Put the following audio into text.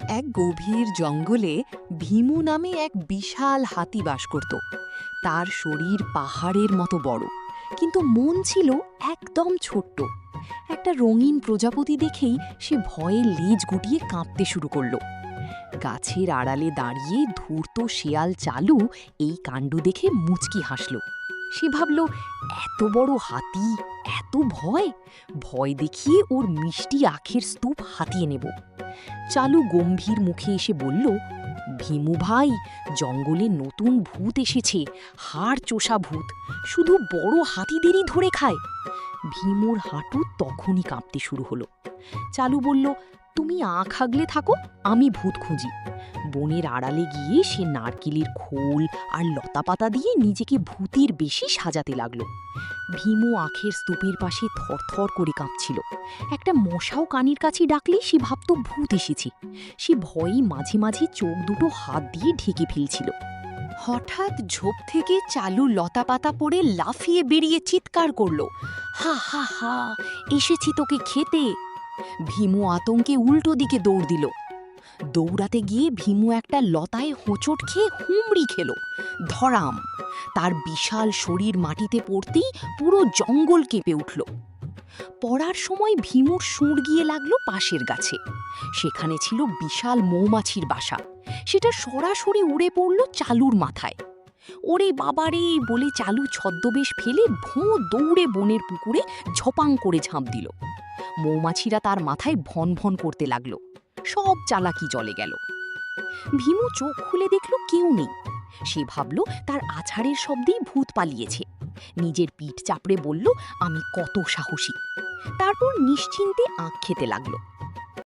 এক গভীর জঙ্গলে ভীমু নামে এক বিশাল হাতি বাস করত। তার শরীর পাহাড়ের মতো বড়, কিন্তু মন ছিল একদম ছোট্ট। একটা রঙিন প্রজাপতি দেখেই সে ভয়ে লেজ গুটিয়ে কাঁপতে শুরু করলো। গাছের আড়ালে দাঁড়িয়ে ধূর্ত শেয়াল চালু এই কাণ্ড দেখে মুচকি হাসল। সে ভাবল, এত বড় হাতি, এত ভয়! ভয় দেখিয়ে ওর মিষ্টি আখের স্তূপ হাতিয়ে নেব। চালু গম্ভীর মুখে এসে বলল, ভীমু ভাই, জঙ্গলে নতুন ভূত এসেছে, হাড় চোষা ভূত, শুধু বড় হাতিদেরই ধরে খায়। ভীমুর হাঁটু তখনই কাঁপতে শুরু হলো। চালু বলল, তুমি আখ আগলে থাকো, আমি ভূত খুঁজি। বনের আড়ালে গিয়ে সে নারকেলের খোল আর লতাপাতা দিয়ে নিজেকে ভূতের বেশি সাজাতে লাগলো। ভীমু আখের স্তূপের পাশে থরথর করে কাঁপছিল। একটা মশাও কানের কাছে ডাকলেই সে ভাবত ভূত এসেছে। সে ভয়ে মাঝে মাঝে চোখ দুটো হাত দিয়ে ঢেকে ফেলছিল। হঠাৎ ঝোপ থেকে চালু লতাপাতা পড়ে লাফিয়ে বেরিয়ে চিৎকার করল, হা হা হা, এসেছি তোকে খেতে। ভীমু আতঙ্কে উল্টো দিকে দৌড় দিল। দৌড়াতে গিয়ে ভীমু একটা লতায় হোঁচট খেয়ে হুমড়ি খেল। ধরাম! তার বিশাল শরীর মাটিতে পড়তেই পুরো জঙ্গল কেঁপে উঠল। পড়ার সময় ভীমুর সুর গিয়ে লাগলো পাশের গাছে। সেখানে ছিল বিশাল মৌমাছির বাসা। সেটা সরাসরি উড়ে পড়ল চালুর মাথায়। ওরে বাবারে বলে চালু ছদ্মবেশ ফেলে ভোঁ দৌড়ে বনের পুকুরে ঝপাং করে ঝাঁপ দিল। মৌমাছিরা তার মাথায় ভন ভন করতে লাগলো। সব চালাকি জলে গেল। ভীমু চোখ খুলে দেখল কেউ নেই। সে ভাবল তার আছাড়ের শব্দেই ভূত পালিয়েছে। নিজের পিঠ চাপড়ে বলল, আমি কত সাহসী। তারপর নিশ্চিন্তে আঁখ খেতে লাগলো।